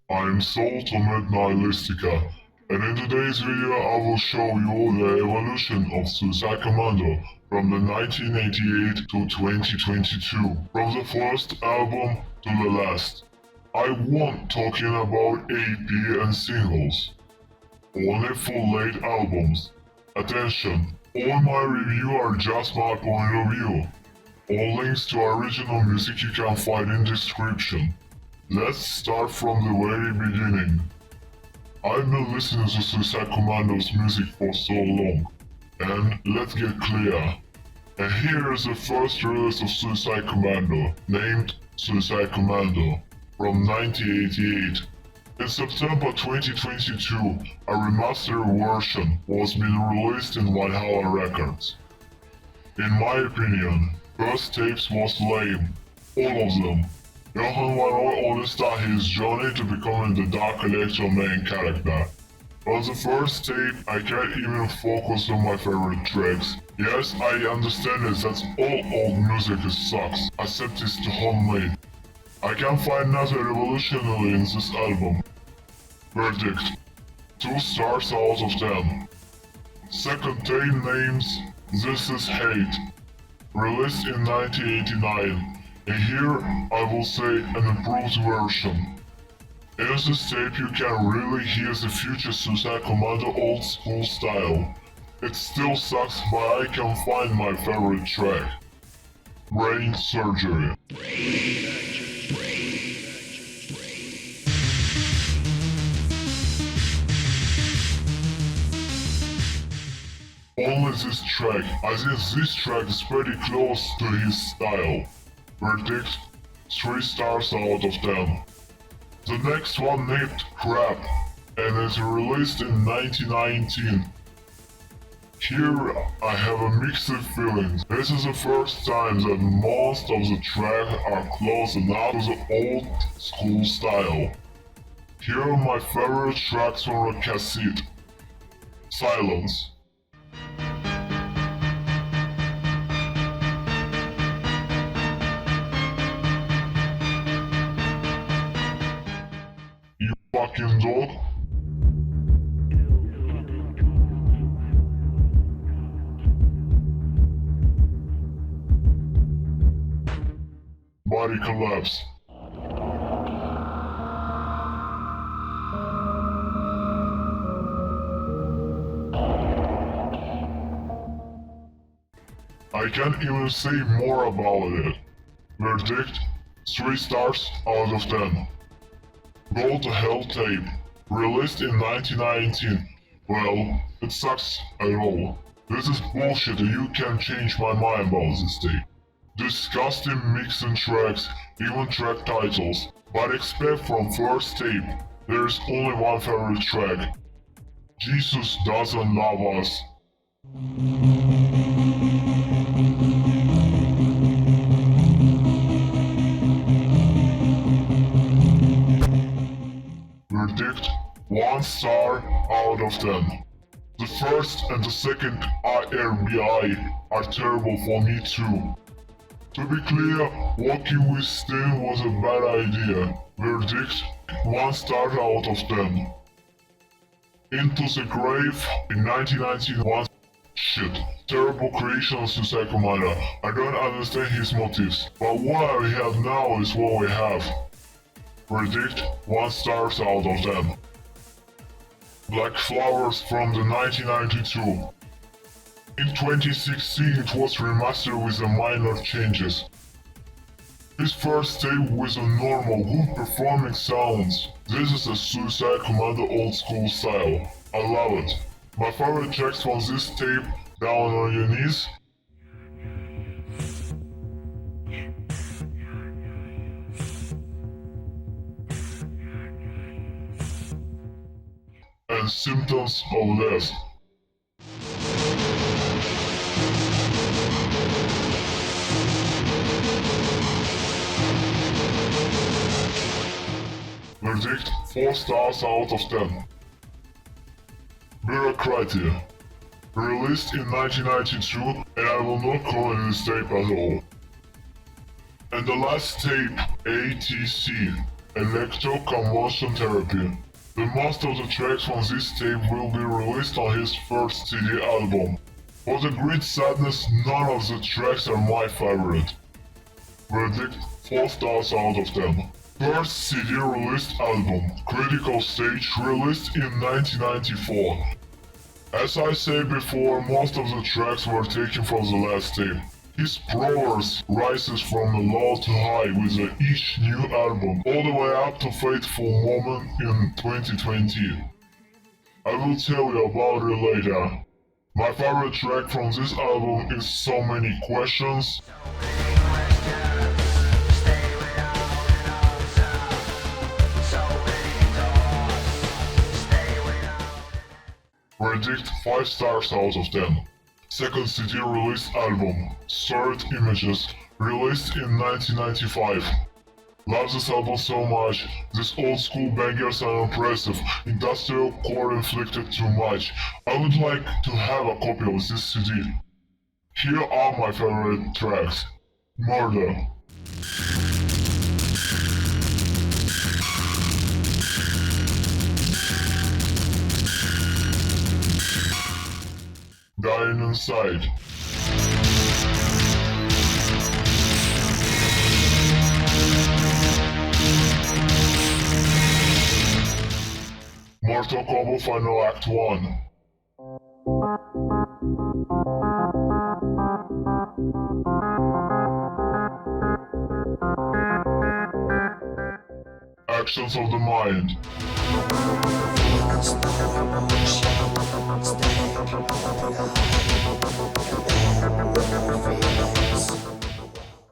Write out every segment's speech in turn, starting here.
I'm Soul Torment Nigilistica, and in today's video I will show you the evolution of Suicide Commando from the 1988 to 2022, from the first album to the last. I won't talking about EP and singles, only full-length albums. Attention, all my reviews are just my point of view. All links to original music you can find in description. Let's start from the very beginning. I've been listening to Suicide Commando's music for so long, and let's get clear. And here is the first release of Suicide Commando, named Suicide Commando, from 1988. In September 2022, a remastered version was being released in Valhalla Records. In my opinion, first tapes was lame, all of them. Johan van Roy only started his journey to becoming the Dark Electro main character. On the first tape, I can't even focus on my favorite tracks. Yes, I understand it that all old music sucks, except it's the homemade. I can find nothing revolutionary in this album. Verdict: 2 stars out of 10. Second tape names This Is Hate, released in 1989. And here, I will say an improved version. In this tape you can really hear the future Suicide Commando old school style. It still sucks, but I can find my favorite track. Brain Surgery. Only this track. I think this track is pretty close to his style. Verdict: 3 stars out of 10. The next one named Crap, and is released in 1919. Here I have a mixed feelings. This is the first time that most of the tracks are close enough to the old school style. Here are my favorite tracks from the cassette. Silence. Fucking dog. Body collapse. I can't even say more about it. Verdict: 3 stars out of 10. Go to Hell tape, released in 1919. Well, it sucks at all. This is bullshit and you can't change my mind about this tape. Disgusting mixing tracks, even track titles. But expect from first tape, there is only one favorite track. Jesus Doesn't Love Us. Verdict: 1 star out of 10. The first and the second I.R.B.I. are terrible for me too. To be clear, working with Sting was a bad idea. Verdict: 1 star out of 10. Into the Grave in 1991. Shit. Terrible creation of Suicide Commando. I don't understand his motives, but what we have now is what we have. Verdict: 1 star out of 10. Black Flowers from the 1992. In 2016 it was remastered with the minor changes. This first tape with a normal, good performing sounds. This is a Suicide Commando old school style. I love it. My favorite tracks from this tape: Down on Your Knees, and Symptoms of Death. Verdict: 4 stars out of 10. Bürokratie, released in 1992, and I will not comment this tape at all. And the last tape, A.T.C. Electro Convulsion Therapy. The most of the tracks from this tape will be released on his first CD album. For the great sadness, none of the tracks are my favorite. Verdict 4 stars out of 10. First CD released album, Critical Stage, released in 1994. As I said before, most of the tracks were taken from the last tape. His progress rises from low to high with each new album, all the way up to Fateful Moment in 2020. I will tell you about it later. My favorite track from this album is So Many Questions. Verdict 5 stars out of 10. Second CD released album, Storied Images, released in 1995. Love this album so much. These old school bangers are impressive. Industrial core inflicted too much. I would like to have a copy of this CD. Here are my favorite tracks. Murder. Dying Inside. Mortal Kombat Final Act 1. Actions of the Mind.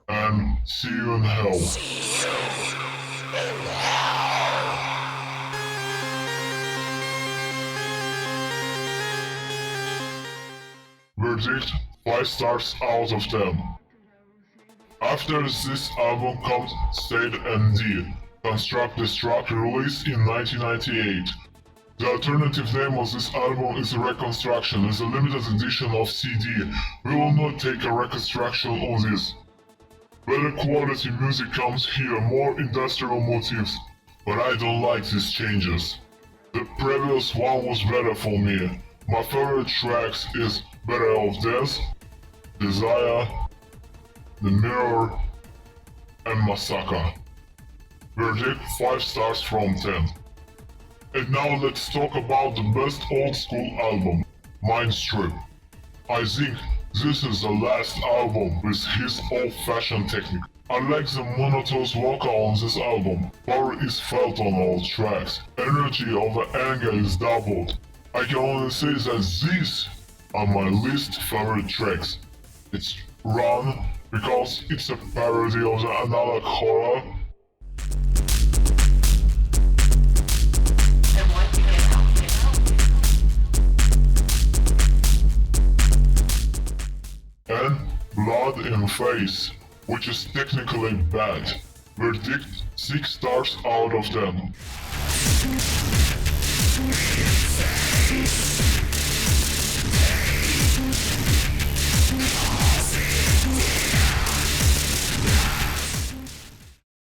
And See You in Hell. Verdict 5 stars out of 10. After this album comes State ND, Construct Destruct, released in 1998. The alternative name of this album is Reconstruction. It's a limited edition of CD. We will not take a reconstruction on this. Better quality music comes here, more industrial motifs, but I don't like these changes. The previous one was better for me. My favorite tracks is Better of Death, Desire, The Mirror, and Massacre. Verdict 5 stars from 10. And now let's talk about the best old school album, Mindstrip. I think this is the last album with his old-fashioned technique. I like the monotonous vocal on this album. Power is felt on all tracks. Energy of the anger is doubled. I can only say that these are my least favorite tracks. It's Run, because it's a parody of the analog horror. And Blood in Face, which is technically bad. Verdict 6 stars out of 10.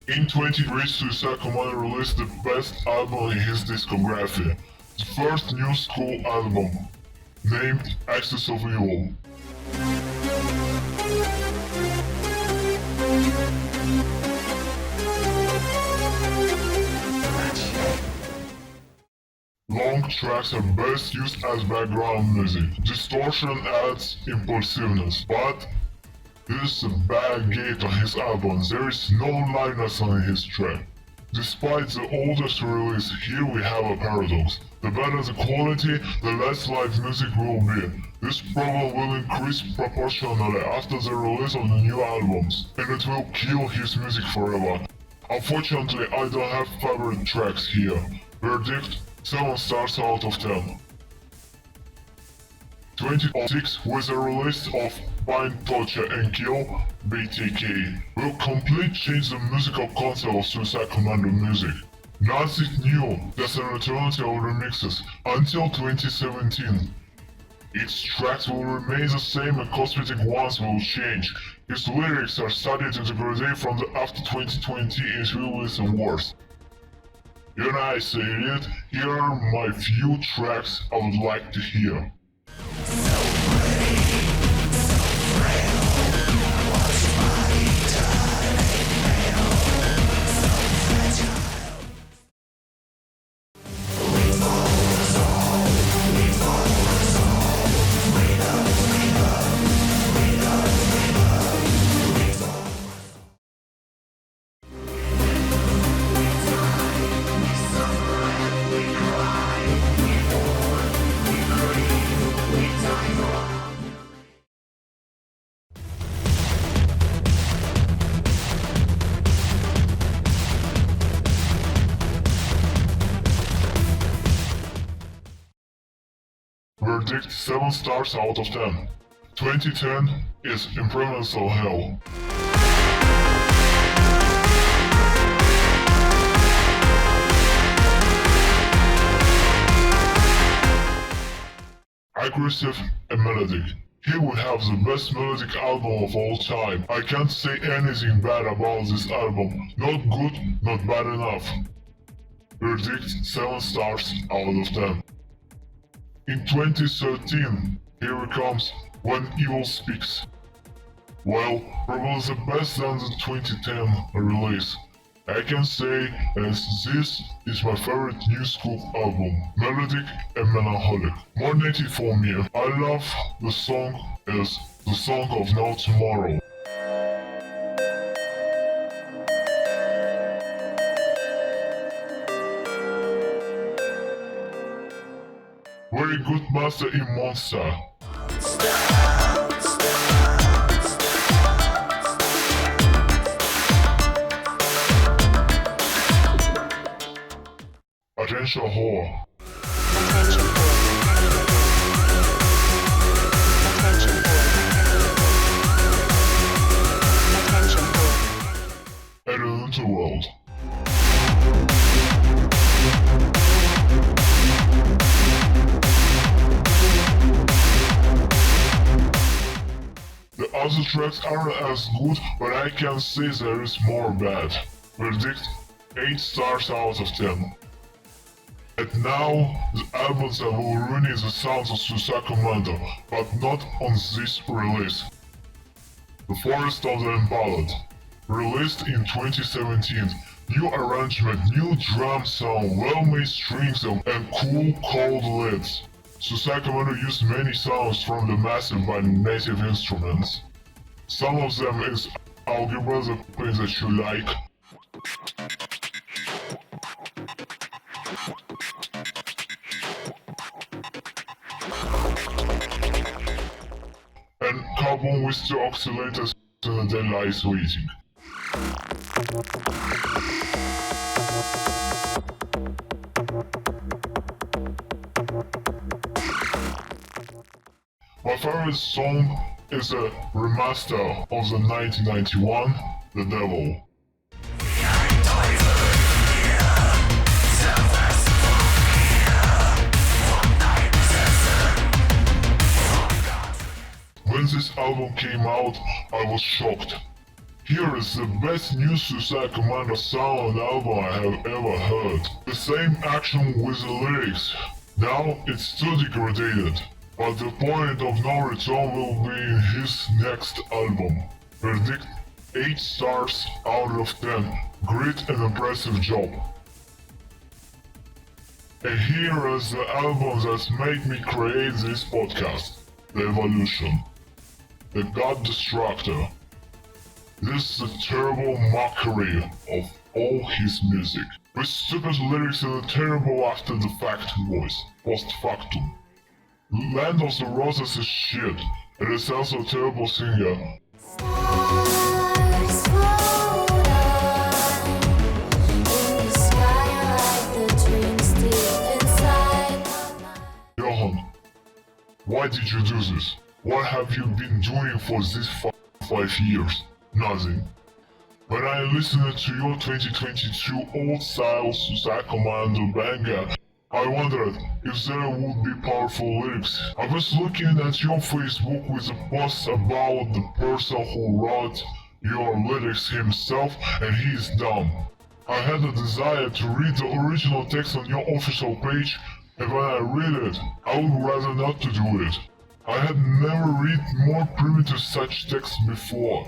In 2023, Suicide Commando released the best album in his discography, the first new school album, named Axis of Evil. Long tracks are best used as background music. Distortion adds impulsiveness, but this is a bad gate on his album. There is no lightness on his track. Despite the oldest release, here we have a paradox. The better the quality, the less live music will be. This problem will increase proportionally after the release of the new albums, and it will kill his music forever. Unfortunately, I don't have favorite tracks here. Verdict 7 stars out of 10. 2006, with the release of Bind, Torture and Kill, BTK, will completely change the musical concept of Suicide Commando music. Nothing new, just an alternative of remixes, until 2017. Its tracks will remain the same and cosmetic ones will change. His lyrics are starting to degrade from the after 2020 and will listen worse. When I say it, here are my few tracks I would like to hear. Verdict 7 stars out of 10. 2010 is improvmental hell. Aggressive and melodic. Here we have the best melodic album of all time. I can't say anything bad about this album. Not good, not bad enough. Verdict 7 stars out of 10. In 2013, here it comes When Evil Speaks. Well, probably the best than the 2010 release. I can say as this is my favorite new school album, melodic and melancholic. More native for me. I love the song as the song of No Tomorrow. Very good master in Monster. Attention whore. Attention whore. At an interworld. The other tracks aren't as good, but I can say there is more bad. Verdict 8 stars out of 10. And now, the albums that will ruin the sounds of Commando, but not on this release. The Forest of the Impaled. Released in 2017, new arrangement, new drum sound, well-made strings and cool cold leads. Commando used many sounds from the massive by native instruments. Some of them is algebra, the things that you like. And Corbul with the oscillators and the lies waiting. My favorite song is a remaster of the 1991, The Devil. When this album came out, I was shocked. Here is the best new Commando sound album I have ever heard. The same action with the lyrics. Now it's too degraded, but the point of no return will be in his next album. Verdict 8 stars out of 10. Great and impressive job. And here is the album that made me create this podcast. The Evolution. The Goddestructor. This is a terrible mockery of all his music, with stupid lyrics and a terrible after-the-fact voice, post-factum. Land of the Roses is shit, and it's also a terrible singer. Johan, why did you do this? What have you been doing for these 5 years? Nothing. When I listened to your 2022 old-style Commando banger, I wondered if there would be powerful lyrics. I was looking at your Facebook with a post about the person who wrote your lyrics himself, and he is dumb. I had a desire to read the original text on your official page, and when I read it, I would rather not to do it. I had never read more primitive such text before.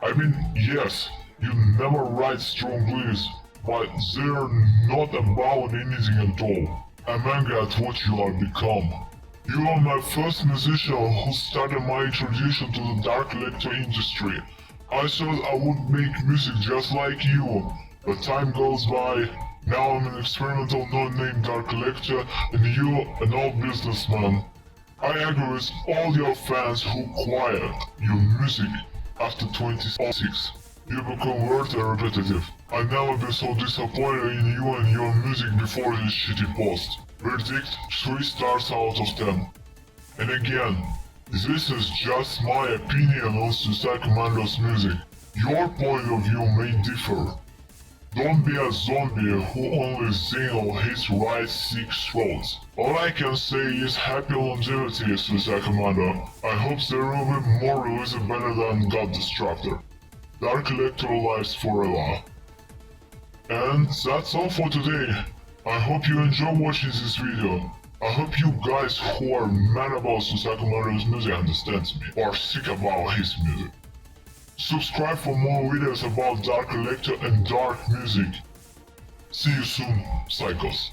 I mean, yes, you never write strong lyrics, but they're not about anything at all. I'm angry at what you are become. You are my first musician who started my introduction to the dark electro industry. I thought I would make music just like you, but time goes by. Now I'm an experimental non-named dark electro and you an old businessman. I agree with all your fans who quiet your music after 26. You become weird and repetitive. I never been so disappointed in you and your music before this shitty post. Verdict 3 stars out of 10. And again, this is just my opinion on Suicide Commando's music. Your point of view may differ. Don't be a zombie who only sing or his right sick throats. All I can say is happy longevity, Suicide Commando. I hope there will be more releases better than Goddestructor. Dark Electro lives forever. And that's all for today. I hope you enjoy watching this video. I hope you guys who are mad about Suicide Commando's music understands me, or sick about his music. Subscribe for more videos about Dark Electro and dark music. See you soon, Psychos.